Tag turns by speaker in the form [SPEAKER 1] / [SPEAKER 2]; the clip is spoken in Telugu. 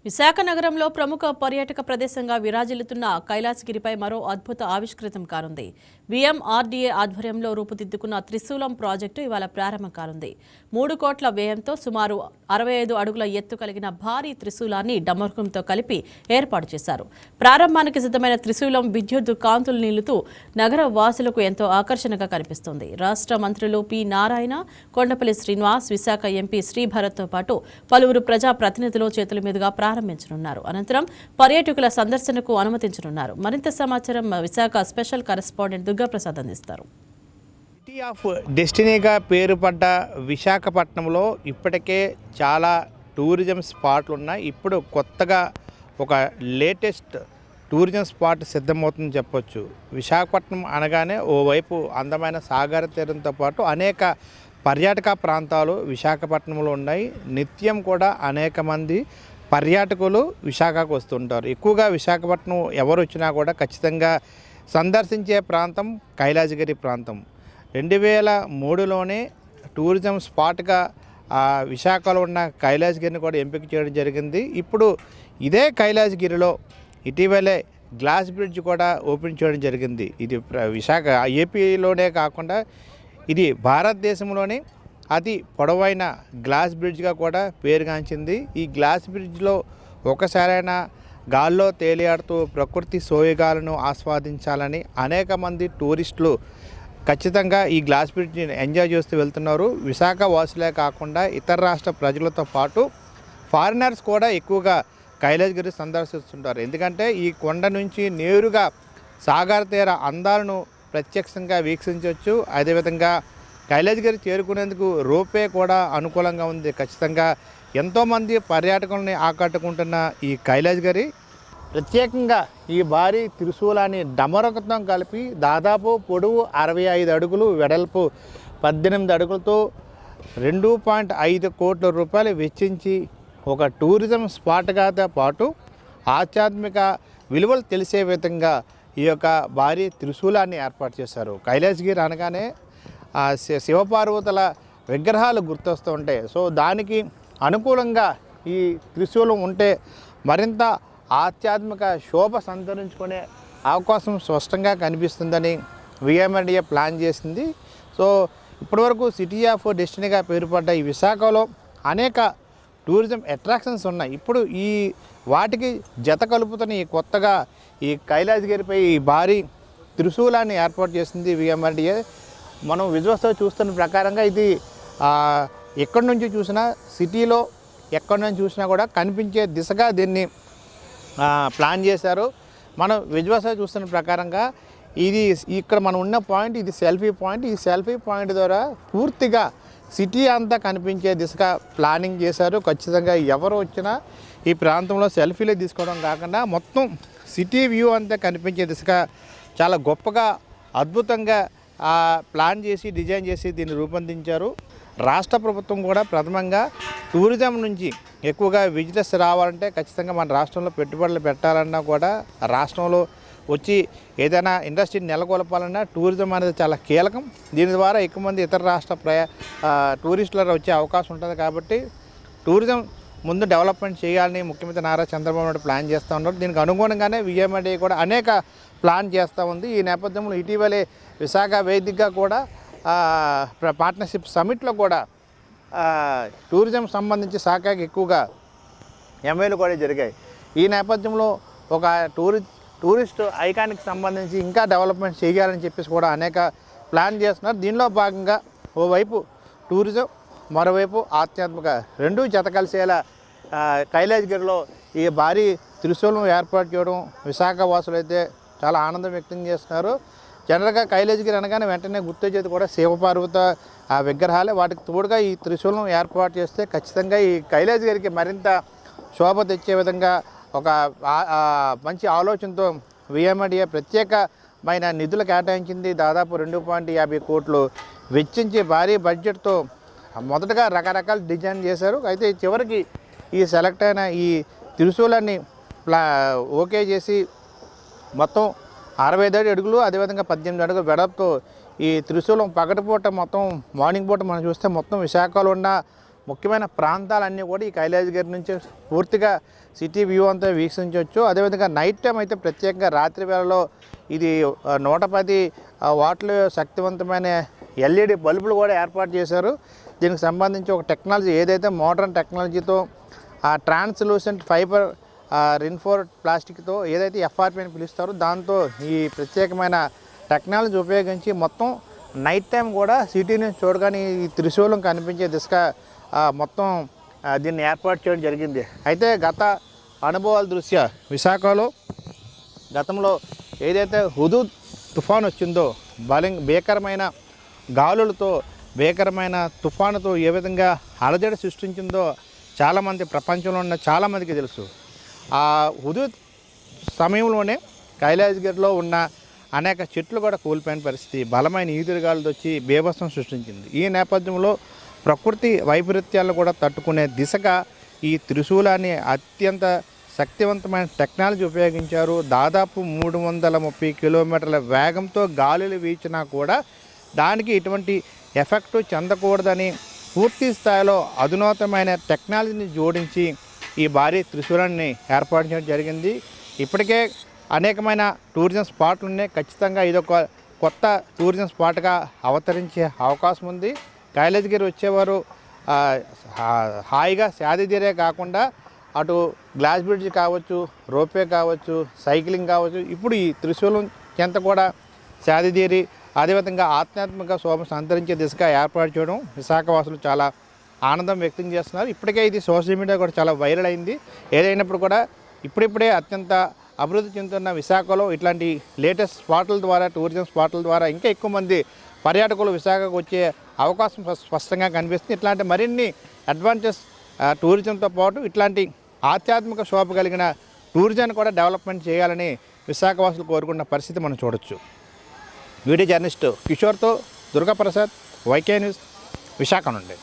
[SPEAKER 1] విశాఖ నగరంలో ప్రముఖ పర్యాటక ప్రదేశంగా విరాజిల్లుతున్న కైలాసగిరిపై మరో అద్భుత ఆవిష్కృతం కానుంది. విఎంఆర్డీఏ ఆధ్వర్యంలో రూపుదిద్దుకున్న త్రిశూలం ప్రాజెక్టు ఇవాళ ప్రారంభం కానుంది. 3 కోట్ల వ్యయంతో సుమారు 65 అడుగుల ఎత్తు కలిగిన భారీ త్రిశూలాన్ని డమరుకంతో కలిపి ఏర్పాటు చేశారు. ప్రారంభానికి సిద్ధమైన త్రిశూలం విద్యుత్ కాంతులు నిలుతూ నగర వాసులకు ఎంతో ఆకర్షణగా కనిపిస్తుంది. రాష్ట్ర మంత్రులు పి నారాయణ, కొండపల్లి శ్రీనివాస్, విశాఖ ఎంపీ శ్రీభరత్తో పాటు పలువురు ప్రజా ప్రతినిధులు చేతుల మీదుగా ప్రారంభించనున్నారు. అనంతరం పర్యాటకుల సందర్శనకు అనుమతించనున్నారు. మరింత సమాచారం విశాఖ స్పెషల్ కరెస్పాండెంట్ దుర్గాప్రసాద్ అందిస్తారు.
[SPEAKER 2] సిటీ ఆఫ్ డెస్టినీగా పేరుపడ్డ విశాఖపట్నంలో ఇప్పటికే చాలా టూరిజం స్పాట్లు ఉన్నాయి. ఇప్పుడు కొత్తగా ఒక లేటెస్ట్ టూరిజం స్పాట్ సిద్ధమవుతుందని చెప్పొచ్చు. విశాఖపట్నం అనగానే ఓవైపు అందమైన సాగర తీరంతో పాటు అనేక పర్యాటక ప్రాంతాలు విశాఖపట్నంలో ఉన్నాయి. నిత్యం కూడా అనేక మంది పర్యాటకులు విశాఖకు వస్తుంటారు. ఎక్కువగా విశాఖపట్నం ఎవరు వచ్చినా కూడా ఖచ్చితంగా సందర్శించే ప్రాంతం కైలాసగిరి ప్రాంతం. 2003లోనే టూరిజం స్పాట్గా విశాఖలో ఉన్న కైలాసగిరిని కూడా ఎంపిక చేయడం జరిగింది. ఇప్పుడు ఇదే కైలాసగిరిలో ఇటీవలే గ్లాస్ బ్రిడ్జ్ కూడా ఓపెన్ చేయడం జరిగింది. ఇది విశాఖ ఏపీలోనే కాకుండా ఇది భారతదేశంలోనే అతి పొడవైన గ్లాస్ బ్రిడ్జ్గా కూడా పేరుగాంచింది. ఈ గ్లాస్ బ్రిడ్జ్లో ఒకసారైనా గాల్లో తేలియాడుతూ ప్రకృతి సోయగాలను ఆస్వాదించాలని అనేక మంది టూరిస్టులు ఖచ్చితంగా ఈ గ్లాస్ బ్రిడ్జ్ని ఎంజాయ్ చేస్తూ వెళ్తున్నారు. విశాఖ వాసులే కాకుండా ఇతర రాష్ట్ర ప్రజలతో పాటు ఫారినర్స్ కూడా ఎక్కువగా కైలాసగిరి సందర్శిస్తుంటారు. ఎందుకంటే ఈ కొండ నుంచి నేరుగా సాగర తీర అందాలను ప్రత్యక్షంగా వీక్షించవచ్చు. అదేవిధంగా కైలాసగిరి చేరుకునేందుకు రోపే కూడా అనుకూలంగా ఉంది. ఖచ్చితంగా ఎంతోమంది పర్యాటకుల్ని ఆకట్టుకుంటున్న ఈ కైలాసగిరి ప్రత్యేకంగా ఈ భారీ త్రిశూలాన్ని డమరకతో కలిపి దాదాపు పొడవు 65 అడుగులు, వెడల్పు 18 అడుగులతో 2.5 కోట్ల రూపాయలు వెచ్చించి ఒక టూరిజం స్పాట్గాతో పాటు ఆధ్యాత్మిక విలువలు తెలిసే విధంగా ఈ యొక్క భారీ త్రిశూలాన్ని ఏర్పాటు చేశారు. కైలాసగిరి అనగానే శివపార్వతుల విగ్రహాలు గుర్తొస్తూ ఉంటాయి. సో దానికి అనుకూలంగా ఈ త్రిశూలం ఉంటే మరింత ఆధ్యాత్మిక శోభ సంతరించుకునే అవకాశం స్పష్టంగా కనిపిస్తుందని విఎంఆర్డీఏ ప్లాన్ చేసింది. సో ఇప్పటివరకు సిటీ ఆఫ్ డెస్టినీగా పేరుపడ్డ ఈ విశాఖలో అనేక టూరిజం అట్రాక్షన్స్ ఉన్నాయి. ఇప్పుడు ఈ వాటికి జత కలుపుతున్న ఈ కొత్తగా ఈ కైలాసగిరిపై ఈ భారీ త్రిశూలాన్ని ఏర్పాటు చేసింది విఎంఆర్డీఏ. మనం విజువల్స్తో చూస్తున్న ప్రకారంగా ఇది ఎక్కడి నుంచి చూసినా సిటీలో ఎక్కడి నుంచి చూసినా కూడా కనిపించే దిశగా దీన్ని ప్లాన్ చేశారు. మనం విజువల్స్తో చూస్తున్న ప్రకారంగా ఇది ఇక్కడ మనం ఉన్న పాయింట్ ఇది సెల్ఫీ పాయింట్. ఈ సెల్ఫీ పాయింట్ ద్వారా పూర్తిగా సిటీ అంతా కనిపించే దిశగా ప్లానింగ్ చేశారు. ఖచ్చితంగా ఎవరు వచ్చినా ఈ ప్రాంతంలో సెల్ఫీలు తీసుకోవడం కాకుండా మొత్తం సిటీ వ్యూ అంతా కనిపించే దిశగా చాలా గొప్పగా అద్భుతంగా ప్లాన్ చేసి డిజైన్ చేసి దీన్ని రూపొందించారు. రాష్ట్ర ప్రభుత్వం కూడా ప్రథమంగా టూరిజం నుంచి ఎక్కువగా విజిటర్స్ రావాలంటే ఖచ్చితంగా మన రాష్ట్రంలో పెట్టుబడులు పెట్టాలన్నా కూడా రాష్ట్రంలో వచ్చి ఏదైనా ఇండస్ట్రీని నెలకొల్పాలన్నా టూరిజం అనేది చాలా కీలకం. దీని ద్వారా ఎక్కువ మంది ఇతర రాష్ట్ర టూరిస్టులు వచ్చే అవకాశం ఉంటుంది. కాబట్టి టూరిజం ముందు డెవలప్మెంట్ చేయాలని ముఖ్యమంత్రి నారా చంద్రబాబు నాయుడు ప్లాన్ చేస్తూ ఉన్నారు. దీనికి అనుగుణంగానే విఎంఆర్డీఏ కూడా అనేక ప్లాన్ చేస్తూ ఉంది. ఈ నేపథ్యంలో ఇటీవలే విశాఖ వేదికగా కూడా పార్ట్నర్షిప్ సమిట్లో కూడా టూరిజం సంబంధించి శాఖకి ఎక్కువగా ఎంఏలు కూడా జరిగాయి. ఈ నేపథ్యంలో ఒక టూరిస్ట్ ఐకాన్కి సంబంధించి ఇంకా డెవలప్మెంట్ చేయాలని చెప్పేసి కూడా అనేక ప్లాన్ చేస్తున్నారు. దీనిలో భాగంగా ఓవైపు టూరిజం, మరోవైపు ఆధ్యాత్మిక రెండూ జత కలిసేలా కైలాసగిరిలో ఈ భారీ త్రిశూలం ఏర్పాటు చేయడం విశాఖ వాసులు అయితే చాలా ఆనందం వ్యక్తం చేస్తున్నారు. జనరల్గా కైలాసగిరి అనగానే వెంటనే గుర్తొచ్చేది కూడా శివపార్వత విగ్రహాలే. వాటికి తోడుగా ఈ త్రిశూలం ఏర్పాటు చేస్తే ఖచ్చితంగా ఈ కైలాసగిరికి మరింత శోభ తెచ్చే విధంగా ఒక మంచి ఆలోచనతో విఎంఆర్డీఏ ప్రత్యేకమైన నిధులు కేటాయించింది. దాదాపు 2.50 కోట్లు వెచ్చించి భారీ బడ్జెట్తో మొదటగా రకరకాల డిజైన్ చేశారు. అయితే చివరికి ఈ సెలెక్ట్ అయిన ఈ త్రిశూలాన్ని ఓకే చేసి మొత్తం 65 అడుగులు, అదేవిధంగా 18 అడుగులు వెడల్పుతో ఈ త్రిశూలం పగటిపూట మొత్తం మార్నింగ్ పూట మనం చూస్తే మొత్తం విశాఖలో ఉన్న ముఖ్యమైన ప్రాంతాలన్నీ కూడా ఈ కైలాసగిరి నుంచి పూర్తిగా సిటీ వ్యూ అంతా వీక్షించవచ్చు. అదేవిధంగా నైట్ టైం అయితే ప్రత్యేకంగా రాత్రి వేళలో ఇది 110 వాట్ల శక్తివంతమైన ఎల్ఈడి బల్బులు కూడా ఏర్పాటు చేశారు. దీనికి సంబంధించి ఒక టెక్నాలజీ ఏదైతే మోడర్న్ టెక్నాలజీతో ట్రాన్స్లూసెంట్ ఫైబర్ రిన్ఫోర్డ్ ప్లాస్టిక్తో ఏదైతే ఎఫ్ఆర్పి అని పిలుస్తారో దాంతో ఈ ప్రత్యేకమైన టెక్నాలజీ ఉపయోగించి మొత్తం నైట్ టైం కూడా సిటీని చూడగానే ఈ త్రిశూలం కనిపించే దిశగా మొత్తం దీన్ని ఏర్పాటు చేయడం జరిగింది. అయితే గత అనుభవాల దృష్ట్యా విశాఖలో గతంలో ఏదైతే హుదూద్ తుఫాన్ వచ్చిందో భీకరమైన గాలులతో భీకరమైన తుఫానుతో ఏ విధంగా అలజడి సృష్టించిందో చాలామంది ప్రపంచంలో ఉన్న చాలామందికి తెలుసు. ఆ హుదూద్ సమయంలోనే కైలాసగిరిలో ఉన్న అనేక చెట్లు కూడా కూలిపోయిన పరిస్థితి, బలమైన ఈదురుగాలులు వచ్చి బీభత్సం సృష్టించింది. ఈ నేపథ్యంలో ప్రకృతి వైపరీత్యాలను కూడా తట్టుకునే దిశగా ఈ త్రిశూలాన్ని అత్యంత శక్తివంతమైన టెక్నాలజీ ఉపయోగించారు. దాదాపు 330 కిలోమీటర్ల వేగంతో గాలులు వీచినా కూడా దానికి ఎటువంటి ఎఫెక్టు చెందకూడదని పూర్తి స్థాయిలో అధునాతనమైన టెక్నాలజీని జోడించి ఈ భారీ త్రిశూలాన్ని ఏర్పాటు చేయడం జరిగింది. ఇప్పటికే అనేకమైన టూరిజం స్పాట్లు ఉన్నాయి. ఖచ్చితంగా ఇదొక కొత్త టూరిజం స్పాట్గా అవతరించే అవకాశం ఉంది. కైలాసగిరి వచ్చేవారు హాయిగా సేదతీరే కాకుండా అటు గ్లాస్ బ్రిడ్జ్ కావచ్చు, రోపే కావచ్చు, సైక్లింగ్ కావచ్చు, ఇప్పుడు ఈ త్రిశూలం చెంత కూడా సేదతీరి అదేవిధంగా ఆధ్యాత్మిక శోభ సంతరించే దిశగా ఏర్పాటు చేయడం విశాఖవాసులు చాలా ఆనందం వ్యక్తం చేస్తున్నారు. ఇప్పటికే ఇది సోషల్ మీడియా కూడా చాలా వైరల్ అయింది. ఏదైనప్పుడు కూడా ఇప్పుడిప్పుడే అత్యంత అభివృద్ధి చెందుతున్న విశాఖలో ఇట్లాంటి లేటెస్ట్ స్పాట్ల ద్వారా టూరిజం స్పాట్ల ద్వారా ఇంకా ఎక్కువ మంది పర్యాటకులు విశాఖకు వచ్చే అవకాశం స్పష్టంగా కనిపిస్తుంది. ఇట్లాంటి మరిన్ని అడ్వాంటేజ్ టూరిజంతో పాటు ఇట్లాంటి ఆధ్యాత్మిక శోభ కలిగిన టూరిజాన్ని కూడా డెవలప్మెంట్ చేయాలని విశాఖవాసులు కోరుకున్న పరిస్థితి మనం చూడొచ్చు. వీడియో జర్నలిస్టు కిషోర్తో దుర్గాప్రసాద్, వైకే న్యూస్, విశాఖ నుండి.